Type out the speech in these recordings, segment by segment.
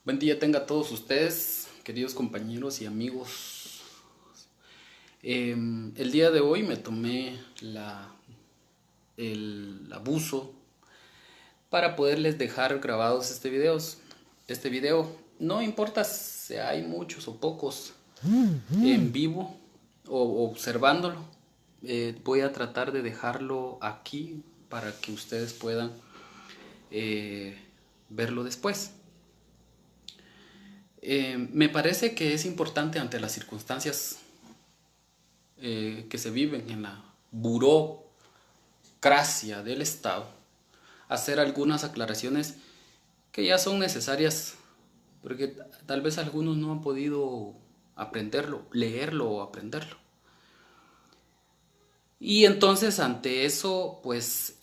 Buen día tenga a todos ustedes, queridos compañeros y amigos. El día de hoy me tomé el abuso para poderles dejar grabados Este video, no importa si hay muchos o pocos en vivo o observándolo, voy a tratar de dejarlo aquí para que ustedes puedan eh, verlo después. Me parece que es importante ante las circunstancias que se viven en la burocracia del Estado hacer algunas aclaraciones que ya son necesarias porque tal vez algunos no han podido aprenderlo, leerlo o aprenderlo. Y entonces ante eso, pues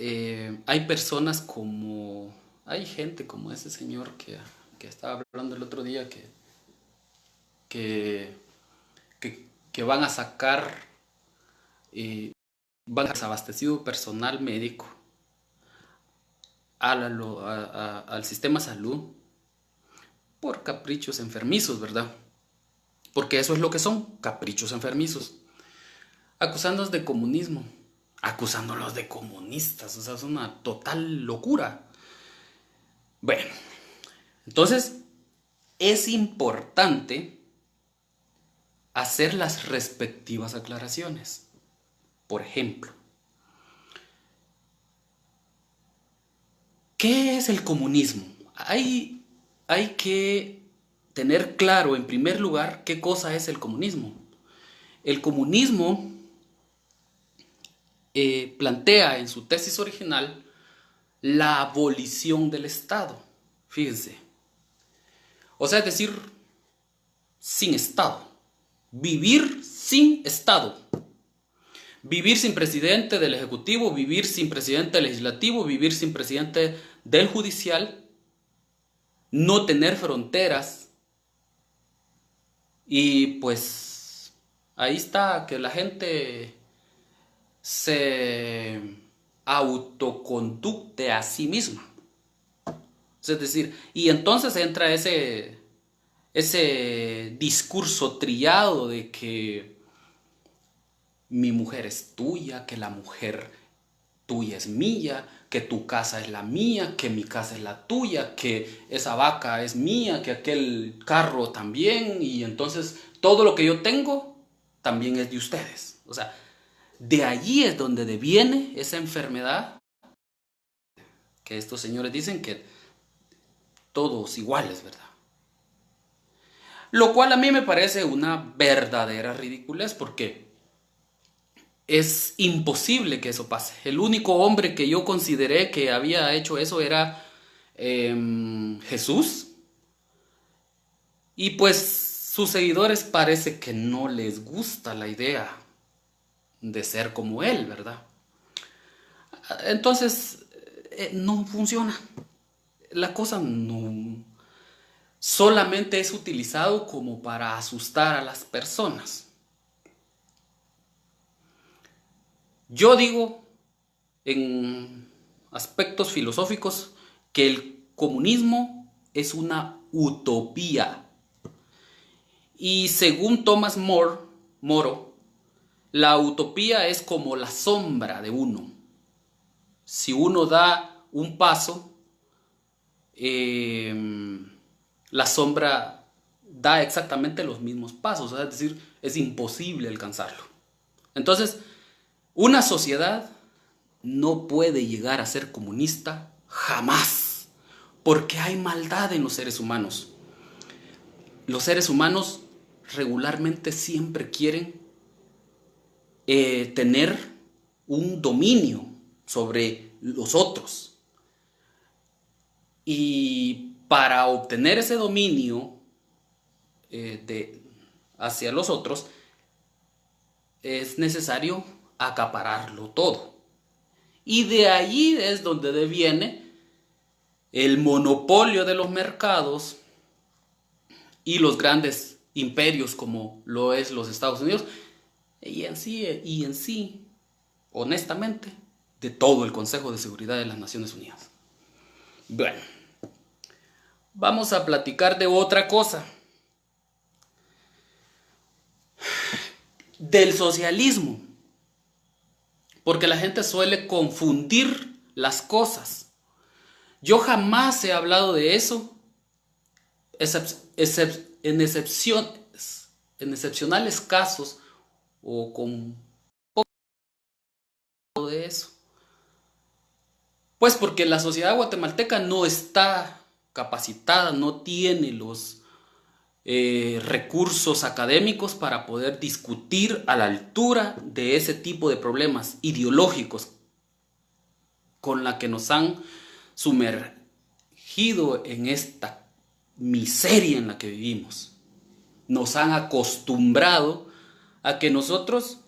hay gente como ese señor que estaba hablando el otro día que, que van a sacar, van a desabastecido personal médico al sistema salud por caprichos enfermizos, ¿verdad? Porque eso es lo que son, caprichos enfermizos. Acusándolos de comunismo, acusándolos de comunistas, o sea, es una total locura. Bueno, entonces es importante hacer las respectivas aclaraciones. Por ejemplo, ¿qué es el comunismo? Hay que tener claro, en primer lugar, qué cosa es el comunismo. El comunismo plantea en su tesis original la abolición del Estado. Fíjense. O sea, es decir, sin Estado. Vivir sin Estado. Vivir sin presidente del Ejecutivo, vivir sin presidente del Legislativo, vivir sin presidente del Judicial, no tener fronteras. Y pues ahí está, que la gente se autoconducte a sí misma. Es decir, y entonces entra ese discurso trillado de que mi mujer es tuya, que la mujer tuya es mía, que tu casa es la mía, que mi casa es la tuya, que esa vaca es mía, que aquel carro también, y entonces todo lo que yo tengo también es de ustedes. O sea, de allí es donde deviene esa enfermedad que estos señores dicen que todos iguales, ¿verdad? Lo cual a mí me parece una verdadera ridiculez porque es imposible que eso pase. El único hombre que yo consideré que había hecho eso era Jesús. Y pues sus seguidores parece que no les gusta la idea de ser como él, ¿verdad? Entonces, no funciona. La cosa no solamente es utilizado como para asustar a las personas. Yo digo en aspectos filosóficos que el comunismo es una utopía. Y según Thomas Moro, la utopía es como la sombra de uno. Si uno da un paso, la sombra da exactamente los mismos pasos, es decir, es imposible alcanzarlo. Entonces, una sociedad no puede llegar a ser comunista jamás, porque hay maldad en los seres humanos. Los seres humanos regularmente siempre quieren tener un dominio sobre los otros. Y para obtener ese dominio hacia los otros, es necesario acapararlo todo. Y de allí es donde deviene el monopolio de los mercados y los grandes imperios como lo es los Estados Unidos y en sí, honestamente, de todo el Consejo de Seguridad de las Naciones Unidas. Bueno, vamos a platicar de otra cosa. Del socialismo. Porque la gente suele confundir las cosas. Yo jamás he hablado de eso, en excepcionales casos o con poco de eso. Pues porque la sociedad guatemalteca no está capacitada, no tiene los recursos académicos para poder discutir a la altura de ese tipo de problemas ideológicos con la que nos han sumergido en esta miseria en la que vivimos. Nos han acostumbrado a que nosotros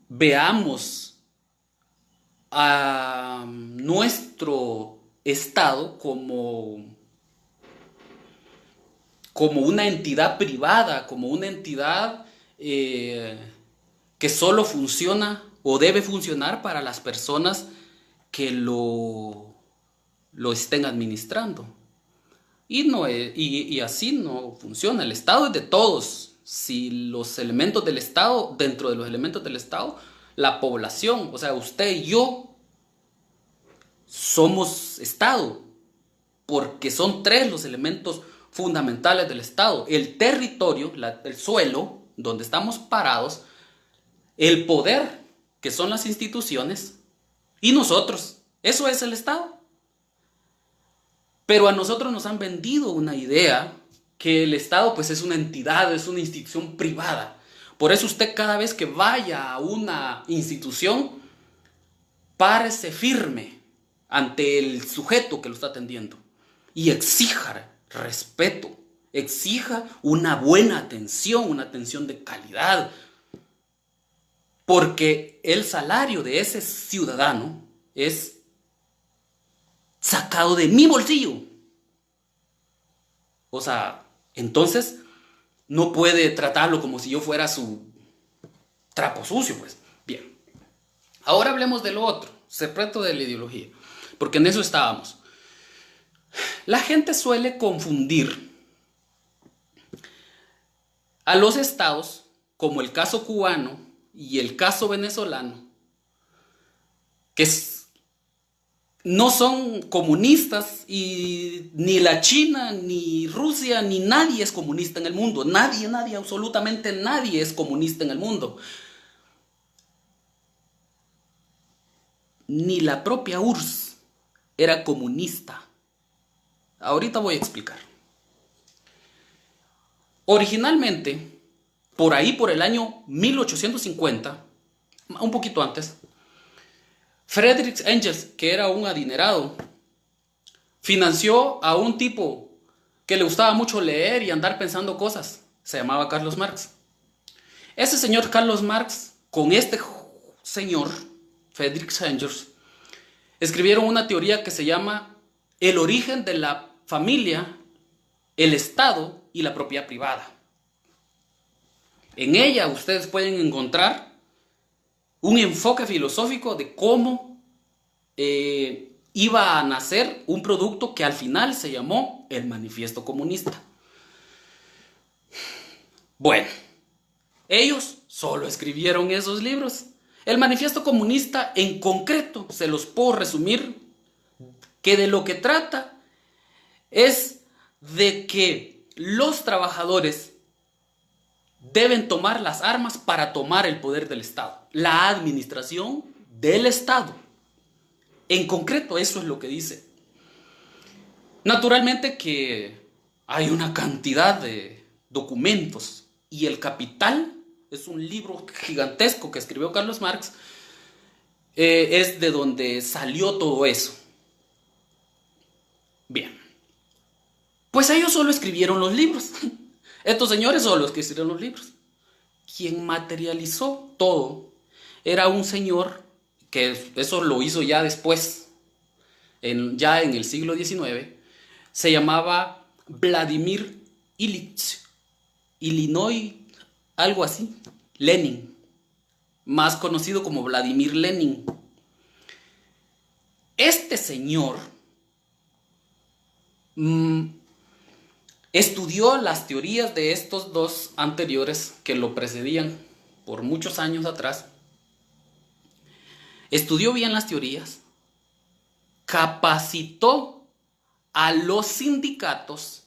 veamos a nuestro Estado como una entidad privada, como una entidad que solo funciona o debe funcionar para las personas que lo estén administrando. Y así no funciona. El Estado es de todos. Si los elementos del Estado, dentro de los elementos del Estado, la población, o sea, usted y yo, somos Estado, porque son tres los elementos fundamentales del Estado: el territorio, el suelo donde estamos parados, el poder, que son las instituciones, y nosotros. Eso es el Estado. Pero a nosotros nos han vendido una idea que el Estado pues es una entidad, es una institución privada. Por eso usted, cada vez que vaya a una institución, párese firme ante el sujeto que lo está atendiendo y exija respeto, exija una buena atención, una atención de calidad, porque el salario de ese ciudadano es sacado de mi bolsillo. O sea, entonces no puede tratarlo como si yo fuera su trapo sucio, pues. Bien. Ahora hablemos de lo otro, secreto de la ideología, porque en eso estábamos. La gente suele confundir a los estados, como el caso cubano y el caso venezolano, que no son comunistas, y ni la China, ni Rusia, ni nadie es comunista en el mundo. Nadie, absolutamente nadie es comunista en el mundo. Ni la propia URSS era comunista. Ahorita voy a explicar. Originalmente, por ahí, por el año 1850, un poquito antes, Friedrich Engels, que era un adinerado, financió a un tipo que le gustaba mucho leer y andar pensando cosas. Se llamaba Carlos Marx. Ese señor Carlos Marx, con este señor, Friedrich Engels, escribieron una teoría que se llama el origen de la familia, el Estado y la propiedad privada. En ella ustedes pueden encontrar un enfoque filosófico de cómo iba a nacer un producto que al final se llamó el Manifiesto Comunista. Bueno, ellos solo escribieron esos libros. El Manifiesto Comunista, en concreto, se los puedo resumir, que de lo que trata es de que los trabajadores deben tomar las armas para tomar el poder del Estado, la administración del Estado. En concreto, eso es lo que dice. Naturalmente que hay una cantidad de documentos, y El Capital es un libro gigantesco que escribió Carlos Marx, es de donde salió todo eso. Bien, pues ellos solo escribieron los libros. Estos señores son los que escribieron los libros. Quien materializó todo era un señor que eso lo hizo ya después, ya en el siglo XIX. Se llamaba Vladimir Ilich, Illinois, algo así, Lenin, más conocido como Vladimir Lenin. Este señor mm, estudió las teorías de estos dos anteriores que lo precedían por muchos años atrás, estudió bien las teorías, capacitó a los sindicatos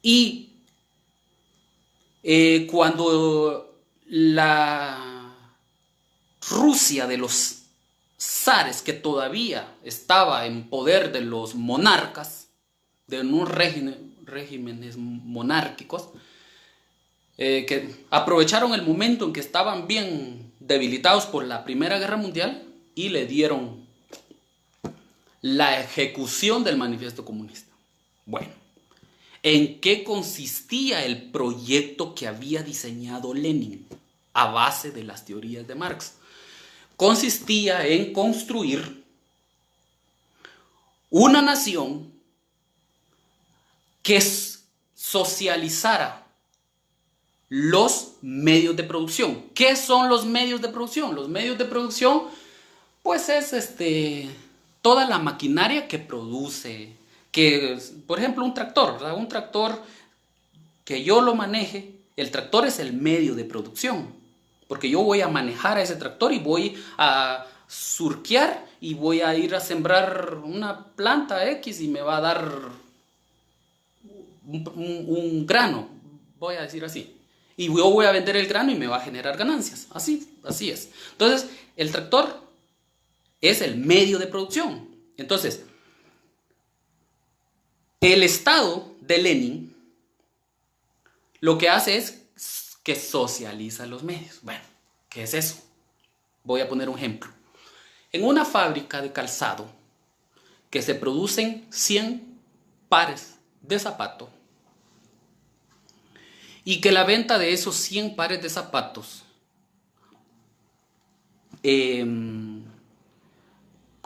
y cuando la Rusia de los zares, que todavía estaba en poder de los monarcas, de unos regímenes monárquicos, que aprovecharon el momento en que estaban bien debilitados por la Primera Guerra Mundial y le dieron la ejecución del manifiesto comunista. Bueno, ¿en qué consistía el proyecto que había diseñado Lenin a base de las teorías de Marx? Consistía en construir una nación que socializara los medios de producción. ¿Qué son los medios de producción? Los medios de producción, pues es toda la maquinaria que produce, que, por ejemplo, un tractor, ¿verdad? Un tractor que yo lo maneje, el tractor es el medio de producción, porque yo voy a manejar a ese tractor y voy a surquear y voy a ir a sembrar una planta X y me va a dar un grano, voy a decir así. Y yo voy a vender el grano y me va a generar ganancias. Así es. Entonces, el tractor es el medio de producción. Entonces, el Estado de Lenin lo que hace es que socializa los medios. Bueno, ¿qué es eso? Voy a poner un ejemplo. En una fábrica de calzado que se producen 100 pares de zapatos y que la venta de esos 100 pares de zapatos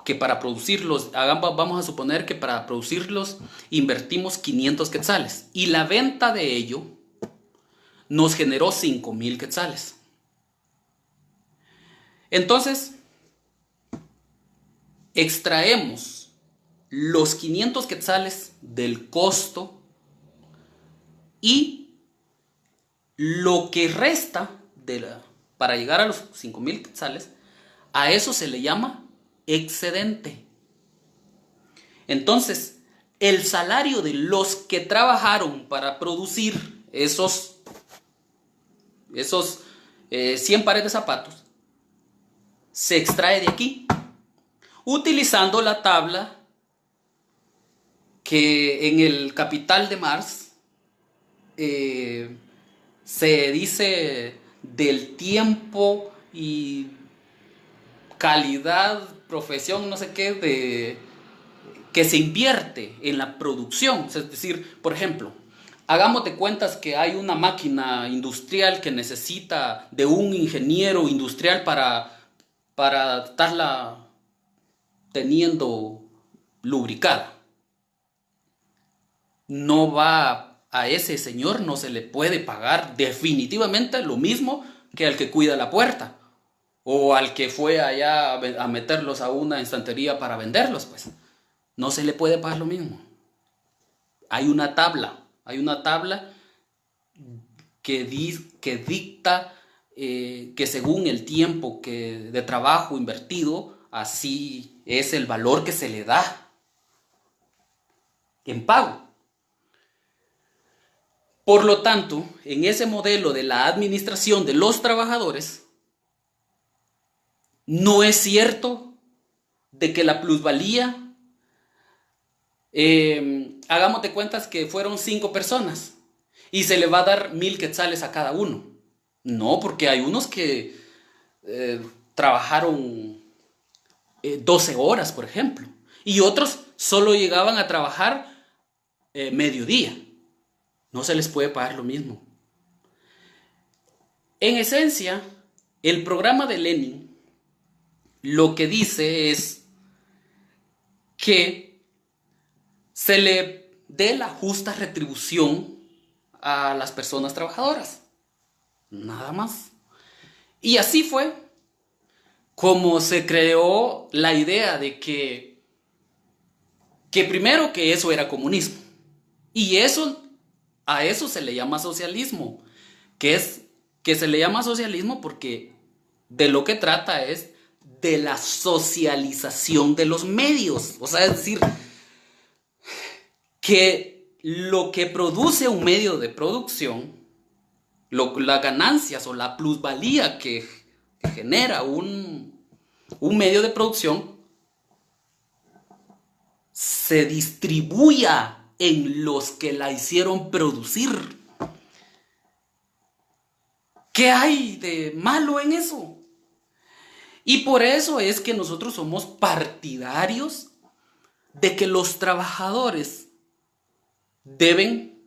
que para producirlos, vamos a suponer que para producirlos invertimos 500 quetzales y la venta de ello nos generó 5,000 quetzales. Entonces, extraemos los 500 quetzales del costo y lo que resta para llegar a los 5,000 quetzales, a eso se le llama excedente. Entonces, el salario de los que trabajaron para producir esos 100 pares de zapatos se extrae de aquí, utilizando la tabla que en el Capital de Marx se dice del tiempo y calidad, profesión, no sé qué, que se invierte en la producción. Es decir, por ejemplo, hagamos de cuentas que hay una máquina industrial que necesita de un ingeniero industrial para estarla teniendo lubricada. No va a ese señor, no se le puede pagar definitivamente lo mismo que al que cuida la puerta o al que fue allá a meterlos a una estantería para venderlos, pues no se le puede pagar lo mismo. Hay una tabla que dicta que según el tiempo de trabajo invertido, así es el valor que se le da en pago. Por lo tanto, en ese modelo de la administración de los trabajadores, no es cierto de que la plusvalía, hagamos de cuentas que fueron 5 personas y se le va a dar 1,000 quetzales a cada uno. No, porque hay unos que trabajaron 12 horas, por ejemplo, y otros solo llegaban a trabajar mediodía. No se les puede pagar lo mismo. En esencia, el programa de Lenin lo que dice es que se le dé la justa retribución a las personas trabajadoras. Nada más. Y así fue como se creó la idea de que que primero que eso era comunismo. Y a eso se le llama socialismo, que se le llama socialismo porque de lo que trata es de la socialización de los medios. O sea, es decir, que lo que produce un medio de producción, las ganancias o la plusvalía que genera un medio de producción, se distribuya en los que la hicieron producir. ¿Qué hay de malo en eso? Y por eso es que nosotros somos partidarios de que los trabajadores deben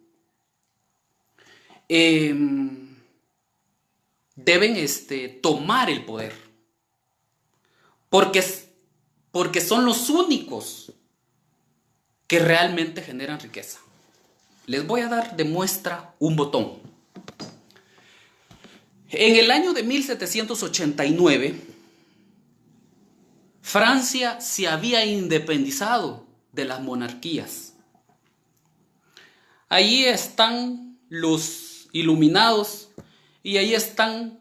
tomar el poder. Porque son los únicos que realmente generan riqueza. Les voy a dar de muestra un botón. En el año de 1789, Francia se había independizado de las monarquías. Allí están los iluminados y ahí están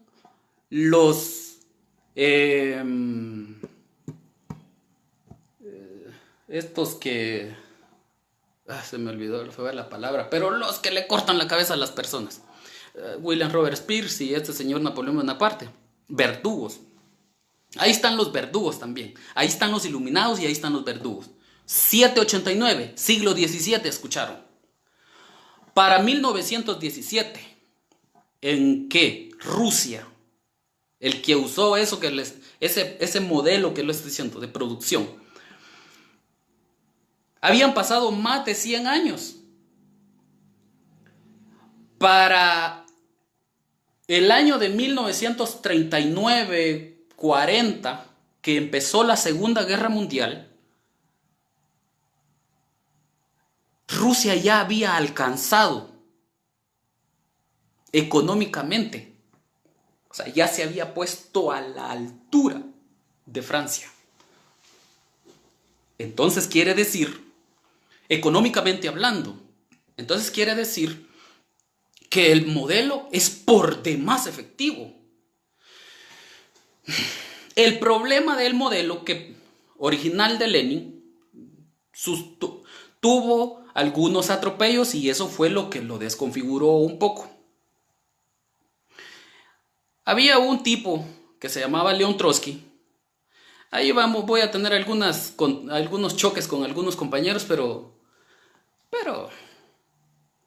los estos que se me olvidó la palabra, pero los que le cortan la cabeza a las personas. William Robert Spears y este señor Napoleón Bonaparte, verdugos. Ahí están los verdugos también. Ahí están los iluminados y ahí están los verdugos. 789, siglo XVII, escucharon. Para 1917, en que Rusia, el que usó eso ese modelo que lo estoy diciendo de producción, habían pasado más de 100 años. Para el año de 1939-40, que empezó la Segunda Guerra Mundial, Rusia ya había alcanzado económicamente, o sea, ya se había puesto a la altura de Francia. Entonces quiere decir, económicamente hablando, entonces quiere decir que el modelo es por demás efectivo. El problema del modelo original de Lenin tuvo algunos atropellos y eso fue lo que lo desconfiguró un poco. Había un tipo que se llamaba León Trotsky. Ahí voy a tener algunos choques con algunos compañeros, pero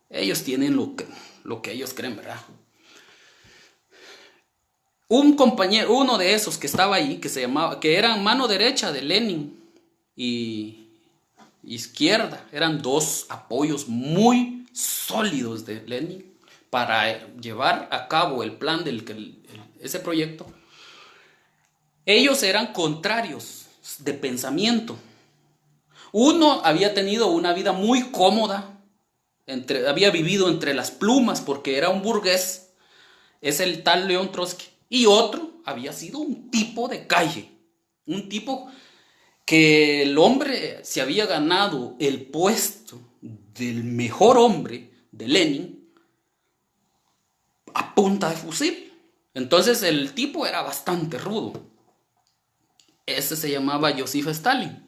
ellos tienen lo que ellos creen, ¿verdad? Un compañero, uno de esos que estaba ahí, que era mano derecha de Lenin y izquierda, eran dos apoyos muy sólidos de Lenin para llevar a cabo el plan ese proyecto. Ellos eran contrarios de pensamiento. Uno había tenido una vida muy cómoda, había vivido entre las plumas porque era un burgués, es el tal León Trotsky. Y otro había sido un tipo de calle, un tipo que el hombre se había ganado el puesto del mejor hombre de Lenin a punta de fusil. Entonces el tipo era bastante rudo. Ese se llamaba Joseph Stalin.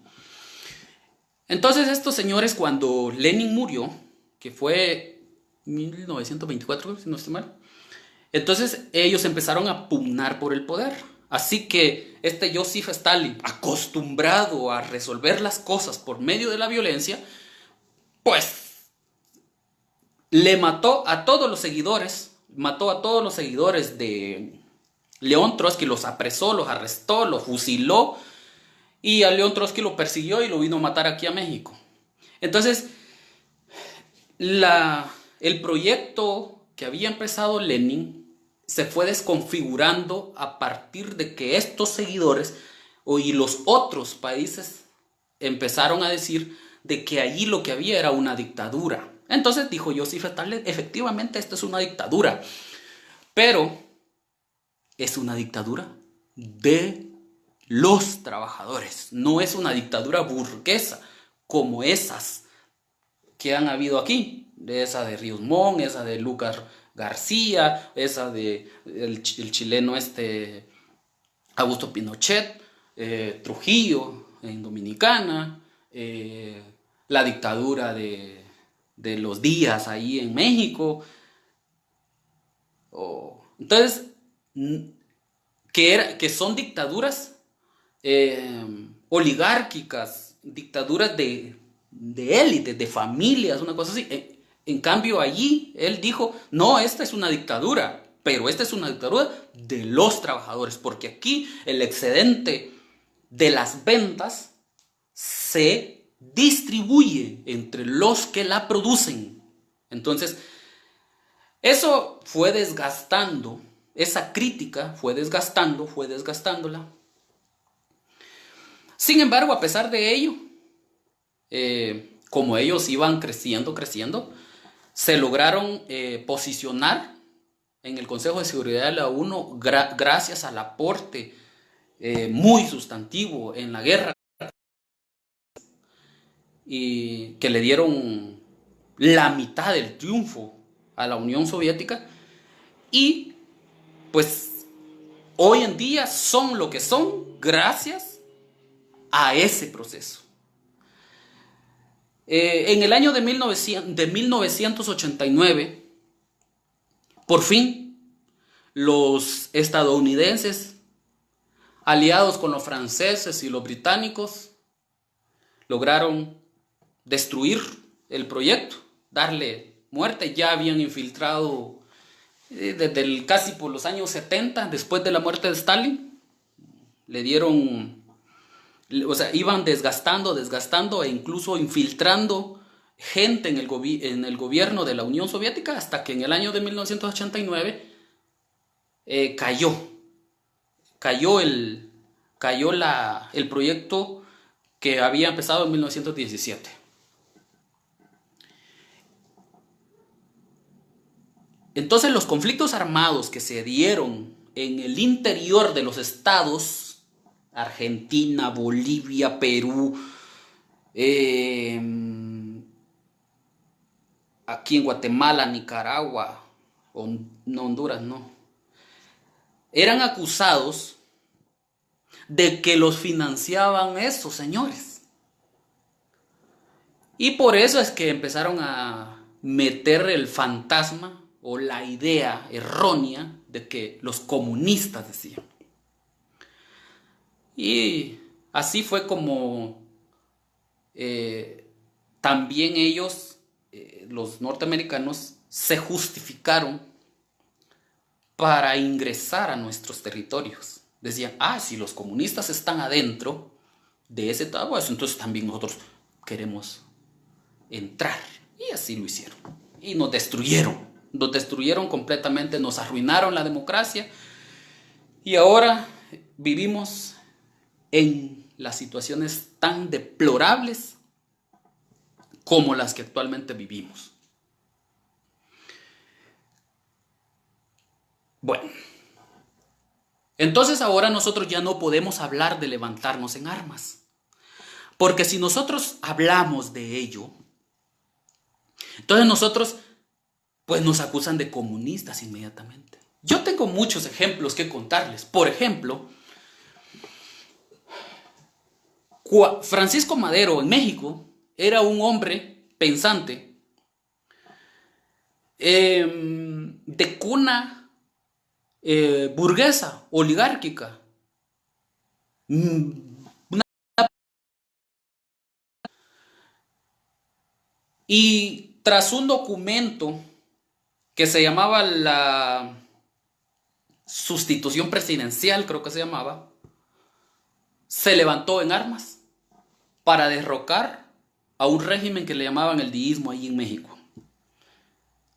Entonces estos señores, cuando Lenin murió, que fue 1924, si no estoy mal, entonces ellos empezaron a pugnar por el poder. Así que este Joseph Stalin, acostumbrado a resolver las cosas por medio de la violencia, pues le mató a todos los seguidores de León Trotsky, los apresó, los arrestó, los fusiló, y a León Trotsky lo persiguió y lo vino a matar aquí a México. Entonces, el proyecto que había empezado Lenin se fue desconfigurando a partir de que estos seguidores y los otros países empezaron a decir de que allí lo que había era una dictadura. Entonces dijo Joseph Stalin, efectivamente esto es una dictadura, pero es una dictadura de los trabajadores, no es una dictadura burguesa como esas que han habido aquí, de esa de Ríos Montt, esa de Lucas García, esa de el chileno Augusto Pinochet, Trujillo en Dominicana, la dictadura de los Díaz ahí en México. Entonces, que son dictaduras oligárquicas, dictaduras de élites, de familias, una cosa así. En cambio, allí él dijo, no, esta es una dictadura, pero esta es una dictadura de los trabajadores, porque aquí el excedente de las ventas se distribuye entre los que la producen. Entonces, eso fue desgastando, esa crítica fue desgastándola. Sin embargo, a pesar de ello, como ellos iban creciendo, se lograron posicionar en el Consejo de Seguridad de la ONU gracias al aporte muy sustantivo en la guerra y que le dieron la mitad del triunfo a la Unión Soviética, y pues hoy en día son lo que son gracias a ese proceso. En el año de 1989, por fin, los estadounidenses, aliados con los franceses y los británicos, lograron destruir el proyecto, darle muerte. Ya habían infiltrado desde casi por los años 70, después de la muerte de Stalin, le dieron, o sea, iban desgastando e incluso infiltrando gente en el gobierno de la Unión Soviética, hasta que en el año de 1989 cayó el proyecto que había empezado en 1917. Entonces, los conflictos armados que se dieron en el interior de los estados, Argentina, Bolivia, Perú, aquí en Guatemala, Nicaragua, no, Honduras, no, eran acusados de que los financiaban esos señores. Y por eso es que empezaron a meter el fantasma o la idea errónea de que los comunistas decían. Y así fue como también ellos, los norteamericanos, se justificaron para ingresar a nuestros territorios. Decían, si los comunistas están adentro de ese tabú, entonces también nosotros queremos entrar. Y así lo hicieron. Y nos destruyeron completamente, nos arruinaron la democracia. Y ahora vivimos en las situaciones tan deplorables como las que actualmente vivimos. Bueno, entonces ahora nosotros ya no podemos hablar de levantarnos en armas, porque si nosotros hablamos de ello, entonces nosotros pues nos acusan de comunistas inmediatamente. Yo tengo muchos ejemplos que contarles. Por ejemplo, Francisco Madero en México era un hombre pensante, de cuna burguesa, oligárquica. Y tras un documento que se llamaba la sustitución presidencial, creo que se llamaba, se levantó en armas para derrocar a un régimen que le llamaban el diismo ahí en México.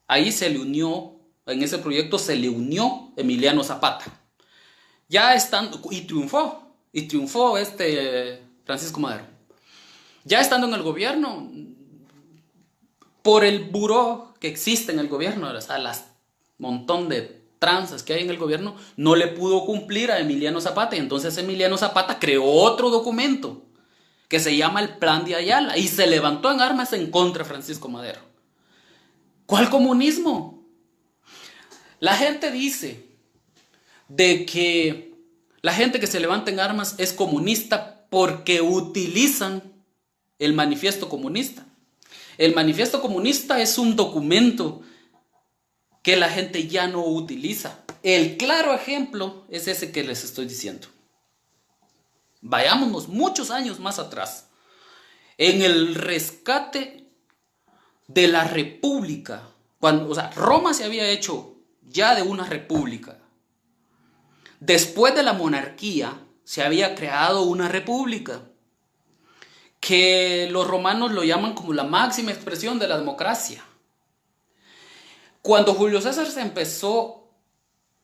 Ahí se le unió, en ese proyecto se le unió Emiliano Zapata. Ya estando, y triunfó Francisco Madero. Ya estando en el gobierno, por el buró que existe en el gobierno, o sea, las montón de tranzas que hay en el gobierno, no le pudo cumplir a Emiliano Zapata, y entonces Emiliano Zapata creó otro documento que se llama el Plan de Ayala, y se levantó en armas en contra de Francisco Madero. ¿Cuál comunismo? La gente dice de que la gente que se levanta en armas es comunista porque utilizan el manifiesto comunista. El manifiesto comunista es un documento que la gente ya no utiliza. El claro ejemplo es ese que les estoy diciendo. Vayámonos muchos años más atrás. En el rescate de la república, cuando, Roma se había hecho ya de una república. Después de la monarquía se había creado una república, que los romanos lo llaman como la máxima expresión de la democracia. Cuando Julio César se empezó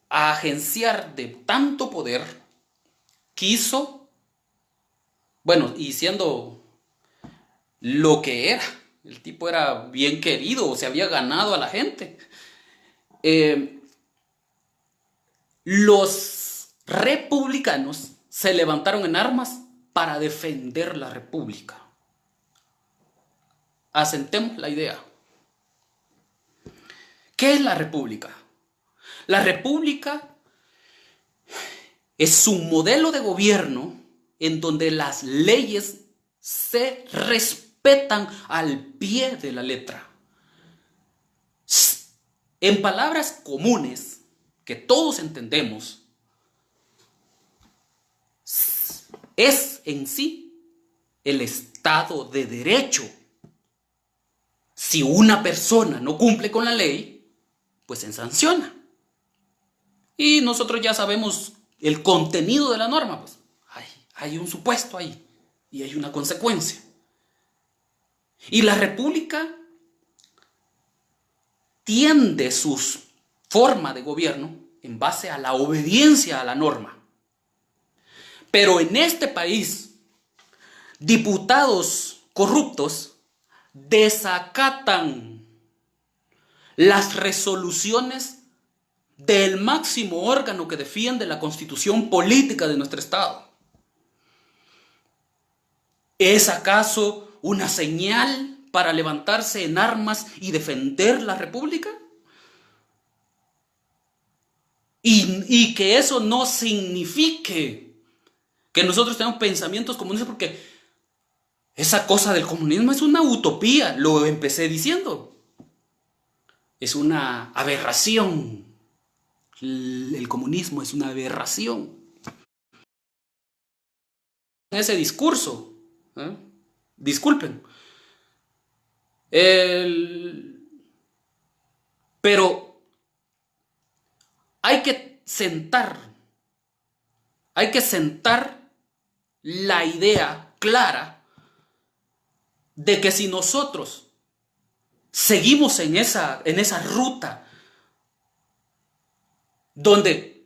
a agenciar de tanto poder, quiso, y siendo lo que era, el tipo era bien querido, se había ganado a la gente. Los republicanos se levantaron en armas para defender la república. Asentemos la idea. ¿Qué es la república? La república es un modelo de gobierno en donde las leyes se respetan al pie de la letra. En palabras comunes que todos entendemos, es en sí el Estado de Derecho. Si una persona no cumple con la ley, pues se sanciona. Y nosotros ya sabemos el contenido de la norma, pues hay un supuesto ahí y hay una consecuencia. Y la república tiende su forma de gobierno en base a la obediencia a la norma. Pero en este país, diputados corruptos desacatan las resoluciones del máximo órgano que defiende la constitución política de nuestro Estado. ¿Es acaso una señal para levantarse en armas y defender la república? Y que eso no signifique que nosotros tenemos pensamientos comunistas, porque esa cosa del comunismo es una utopía, lo empecé diciendo. Es una aberración. El comunismo es una aberración. Ese discurso, disculpen. Pero hay que sentar la idea clara de que si nosotros seguimos en esa ruta donde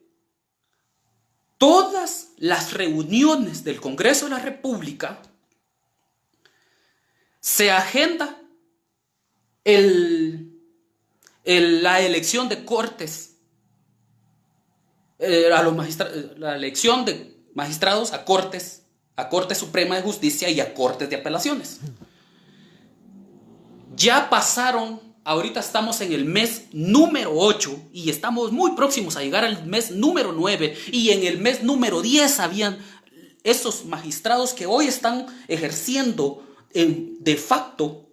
todas las reuniones del Congreso de la República se agenda la elección de cortes, la elección de magistrados a Corte Suprema de Justicia y a Cortes de Apelaciones. Ya pasaron, ahorita estamos en el mes número 8 y estamos muy próximos a llegar al mes número 9, y en el mes número 10 habían esos magistrados que hoy están ejerciendo de facto,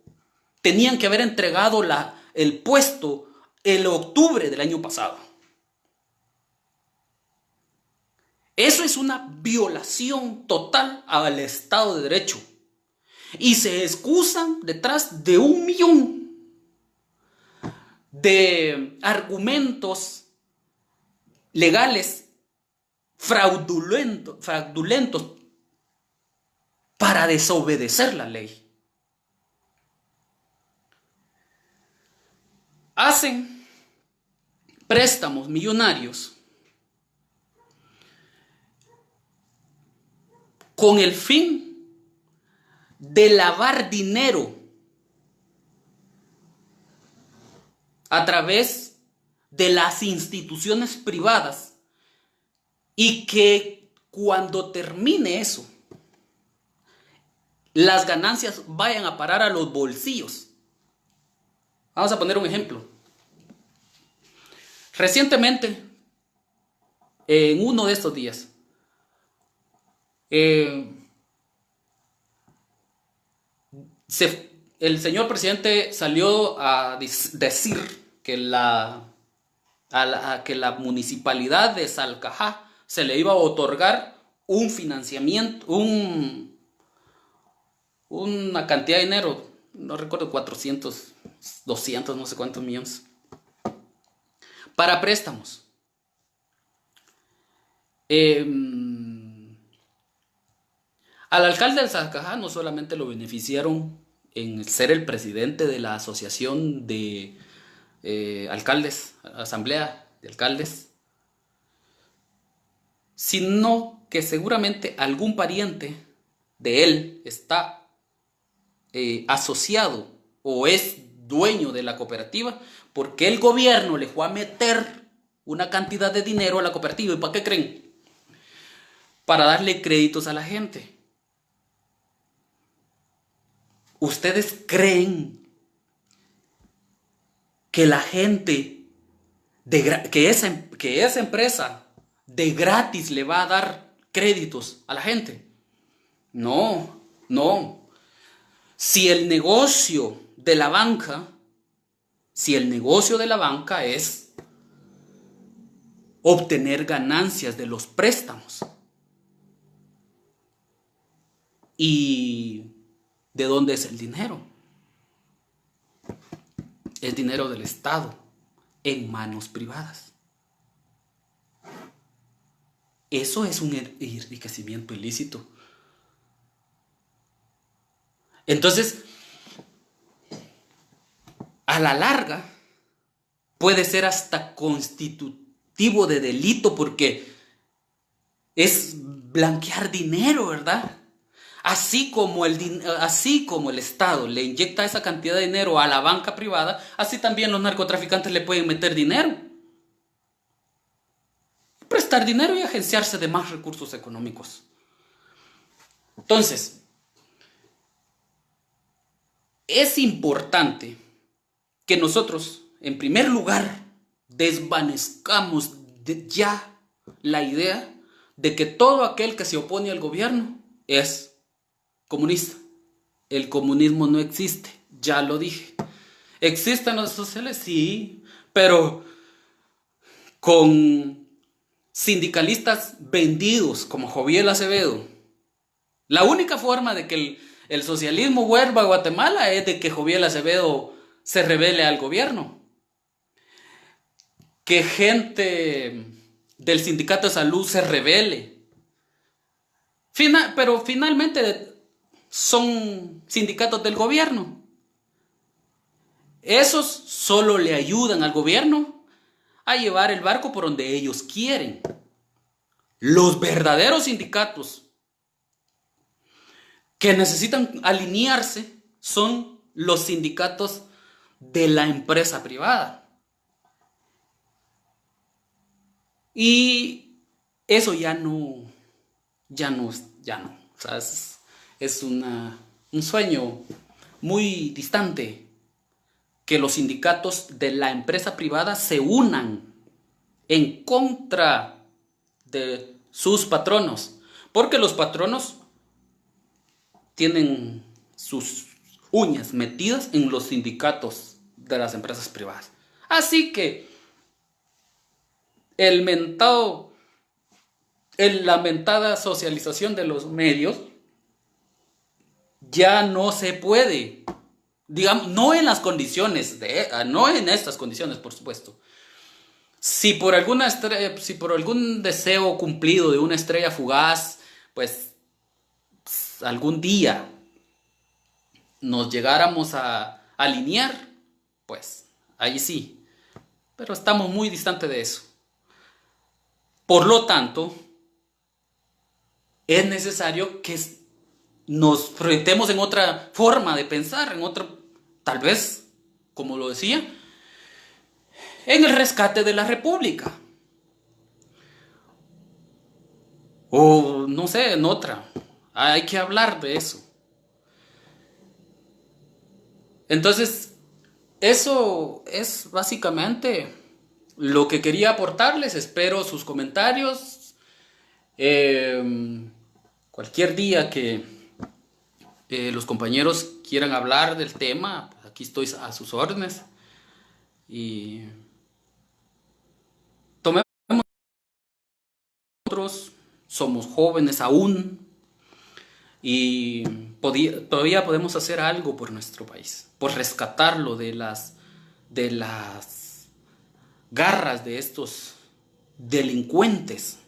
tenían que haber entregado el puesto en octubre del año pasado. Eso es una violación total al Estado de Derecho. Y se excusan detrás de 1 millón de argumentos legales fraudulentos para desobedecer la ley. Hacen préstamos millonarios con el fin de lavar dinero a través de las instituciones privadas, y que cuando termine eso, las ganancias vayan a parar a los bolsillos. Vamos a poner un ejemplo. Recientemente, en uno de estos días, el señor presidente salió a decir que que la municipalidad de Salcajá se le iba a otorgar un financiamiento, una cantidad de dinero, no recuerdo, 400, 200, no sé cuántos millones, para préstamos. Al alcalde de Salcajá no solamente lo beneficiaron en ser el presidente de la asociación de alcaldes, asamblea de alcaldes, sino que seguramente algún pariente de él está asociado o es dueño de la cooperativa, porque el gobierno le fue a meter una cantidad de dinero a la cooperativa. ¿Y para qué creen? Para darle créditos a la gente. ¿Ustedes creen que la gente, que esa empresa de gratis le va a dar créditos a la gente? No, no. Si el negocio de la banca es obtener ganancias de los préstamos. ¿Y de dónde es el dinero? Es dinero del Estado en manos privadas. Eso es un enriquecimiento ilícito. Entonces, a la larga, puede ser hasta constitutivo de delito porque es blanquear dinero, ¿verdad? Así como el Estado le inyecta esa cantidad de dinero a la banca privada, así también los narcotraficantes le pueden meter dinero, prestar dinero y agenciarse de más recursos económicos. Entonces, es importante que nosotros, en primer lugar, desvanezcamos ya la idea de que todo aquel que se opone al gobierno es comunista. El comunismo no existe, ya lo dije. ¿Existen los sociales? Sí, pero con sindicalistas vendidos como Joviel Acevedo. La única forma de que el socialismo vuelva a Guatemala es de que Joviel Acevedo se rebele al gobierno. Que gente del sindicato de salud se rebele. Pero finalmente son sindicatos del gobierno. Esos solo le ayudan al gobierno a llevar el barco por donde ellos quieren. Los verdaderos sindicatos que necesitan alinearse son los sindicatos de la empresa privada. Y eso ya no. O sea, es un sueño muy distante que los sindicatos de la empresa privada se unan en contra de sus patronos, porque los patronos tienen sus uñas metidas en los sindicatos de las empresas privadas. Así que la mentada socialización de los medios ya no se puede, digamos, no en las condiciones, no en estas condiciones, por supuesto. Si por algún deseo cumplido de una estrella fugaz, pues algún día nos llegáramos a alinear, pues ahí sí, pero estamos muy distantes de eso. Por lo tanto, es necesario que nos proyectemos en otra forma de pensar, tal vez, como lo decía, en el rescate de la República. O no sé, en otra. Hay que hablar de eso. Entonces, eso es básicamente lo que quería aportarles. Espero sus comentarios. Cualquier día que los compañeros quieran hablar del tema, pues aquí estoy a sus órdenes. Y tomemos, nosotros somos jóvenes aún y todavía podemos hacer algo por nuestro país, por rescatarlo de las garras de estos delincuentes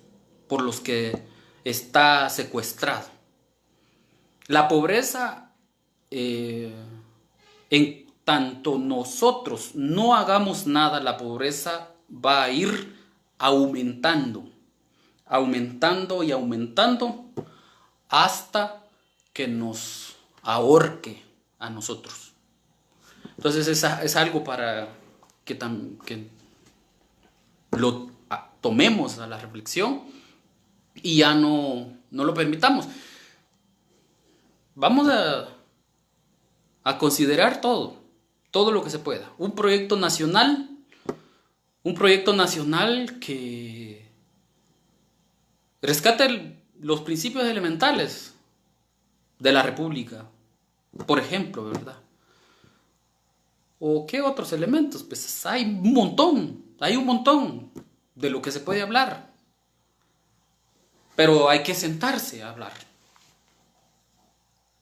por los que está secuestrado. La pobreza, en tanto nosotros no hagamos nada, la pobreza va a ir aumentando, aumentando y aumentando hasta que nos ahorque a nosotros. Entonces es algo para que lo tomemos a la reflexión y ya no lo permitamos. Vamos a considerar todo lo que se pueda. Un proyecto nacional que rescate los principios elementales de la República, por ejemplo, ¿verdad? ¿O qué otros elementos? Pues hay un montón de lo que se puede hablar, pero hay que sentarse a hablar,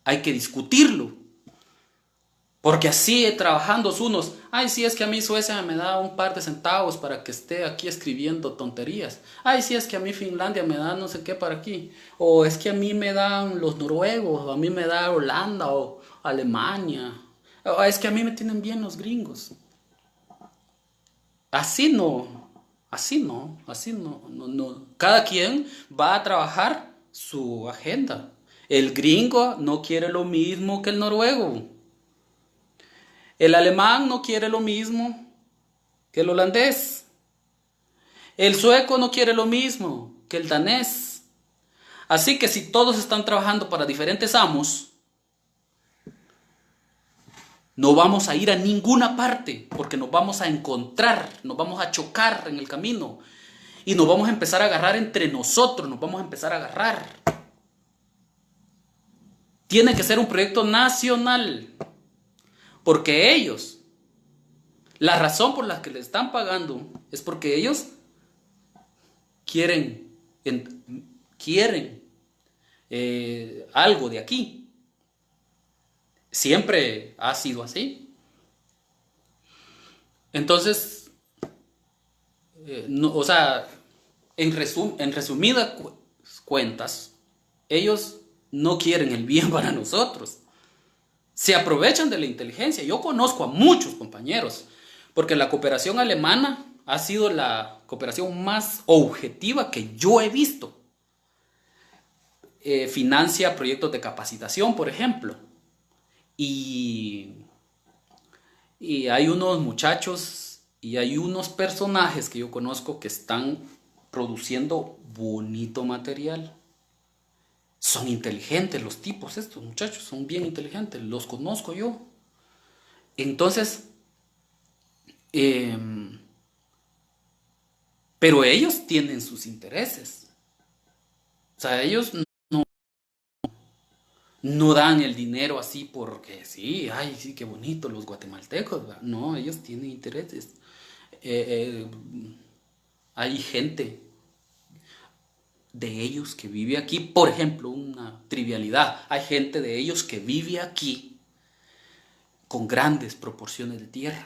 hay que discutirlo, porque así trabajando unos, ay, sí, es que a mí Suecia me da un par de centavos para que esté aquí escribiendo tonterías, ay, sí, es que a mí Finlandia me da no sé qué para aquí, o es que a mí me dan los noruegos, o a mí me da Holanda o Alemania, o es que a mí me tienen bien los gringos. Así no, no. Cada quien va a trabajar su agenda. El gringo no quiere lo mismo que el noruego. El alemán no quiere lo mismo que el holandés. El sueco no quiere lo mismo que el danés. Así que si todos están trabajando para diferentes amos, no vamos a ir a ninguna parte porque nos vamos a encontrar, nos vamos a chocar en el camino y nos vamos a empezar a agarrar entre nosotros, nos vamos a empezar a agarrar. Tiene que ser un proyecto nacional porque ellos, la razón por la que le están pagando es porque ellos quieren algo de aquí. Siempre ha sido así. Entonces, no, o sea, en resumidas cuentas, ellos no quieren el bien para nosotros. Se aprovechan de la inteligencia. Yo conozco a muchos compañeros, porque la cooperación alemana ha sido la cooperación más objetiva que yo he visto. Financia proyectos de capacitación, por ejemplo. Y hay unos muchachos y hay unos personajes que yo conozco que están produciendo bonito material. Son inteligentes los tipos, estos muchachos son bien inteligentes, los conozco yo. Entonces, pero ellos tienen sus intereses. O sea, ellos no dan el dinero así porque sí, ay, sí, qué bonito los guatemaltecos, ¿verdad? No, ellos tienen intereses. Hay gente de ellos que vive aquí, por ejemplo, una trivialidad, hay gente de ellos que vive aquí con grandes proporciones de tierra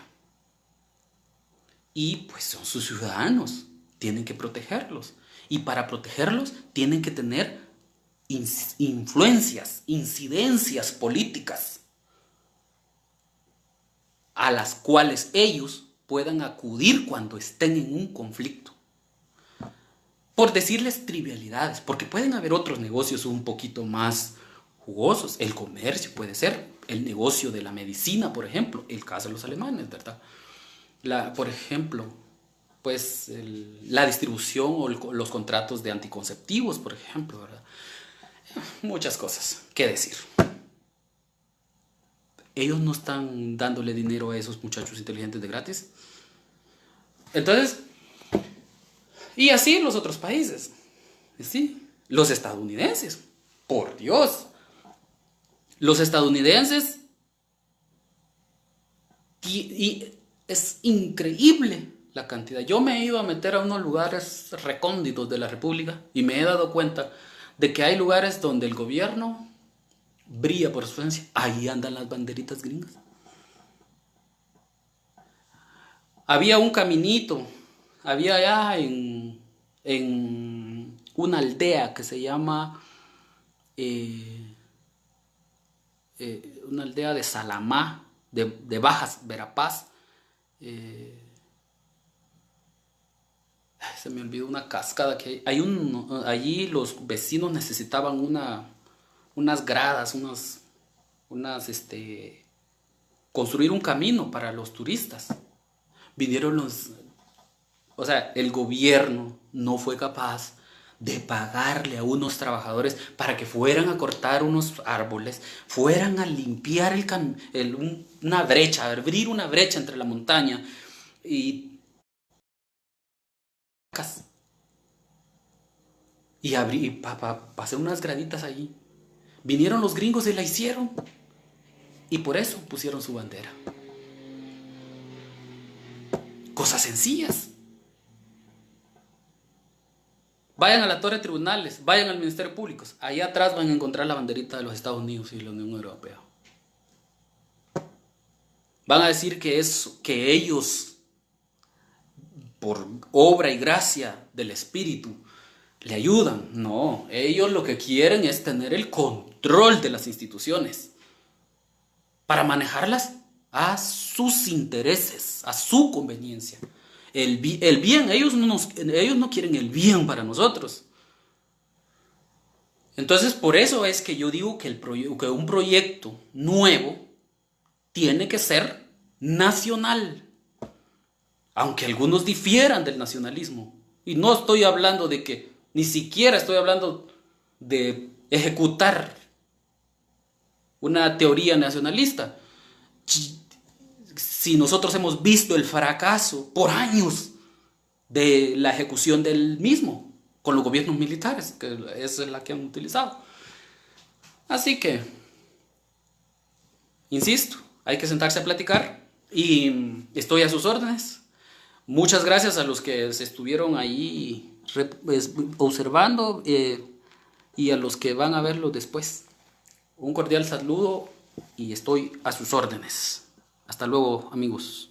y pues son sus ciudadanos, tienen que protegerlos y para protegerlos tienen que tener influencias, incidencias políticas a las cuales ellos puedan acudir cuando estén en un conflicto. Por decirles trivialidades, porque pueden haber otros negocios un poquito más jugosos. El comercio puede ser, el negocio de la medicina, por ejemplo, el caso de los alemanes, ¿verdad? Por ejemplo, pues la distribución o los contratos de anticonceptivos, por ejemplo, ¿verdad? Muchas cosas que decir. Ellos no están dándole dinero a esos muchachos inteligentes de gratis. Entonces, y así los otros países. ¿Sí? Los estadounidenses. Por Dios. Los estadounidenses. Y es increíble la cantidad. Yo me he ido a meter a unos lugares recónditos de la República y me he dado cuenta de que hay lugares donde el gobierno brilla por su ausencia. Ahí andan las banderitas gringas. Había un caminito, había allá en una aldea que se llama, una aldea de Salamá, de Bajas, Verapaz. Se me olvidó una cascada que hay allí los vecinos necesitaban unas gradas, construir un camino para los turistas. Vinieron o sea, el gobierno no fue capaz de pagarle a unos trabajadores para que fueran a cortar unos árboles, fueran a limpiar una brecha, abrir una brecha entre la montaña y hacer unas graditas allí. Vinieron los gringos y la hicieron. Y por eso pusieron su bandera. Cosas sencillas. Vayan a la Torre de Tribunales, vayan al Ministerio Público. Ahí atrás van a encontrar la banderita de los Estados Unidos y la Unión Europea. Van a decir que ellos, por obra y gracia del Espíritu, le ayudan. No, ellos lo que quieren es tener el control de las instituciones para manejarlas a sus intereses, a su conveniencia. El bien, ellos no quieren el bien para nosotros. Entonces, por eso es que yo digo que un proyecto nuevo tiene que ser nacional. Aunque algunos difieran del nacionalismo. Y no estoy hablando de que, ni siquiera estoy hablando de ejecutar una teoría nacionalista. Si nosotros hemos visto el fracaso por años de la ejecución del mismo con los gobiernos militares, que es la que han utilizado. Así que, insisto, hay que sentarse a platicar y estoy a sus órdenes. Muchas gracias a los que se estuvieron ahí observando y a los que van a verlo después. Un cordial saludo y estoy a sus órdenes. Hasta luego, amigos.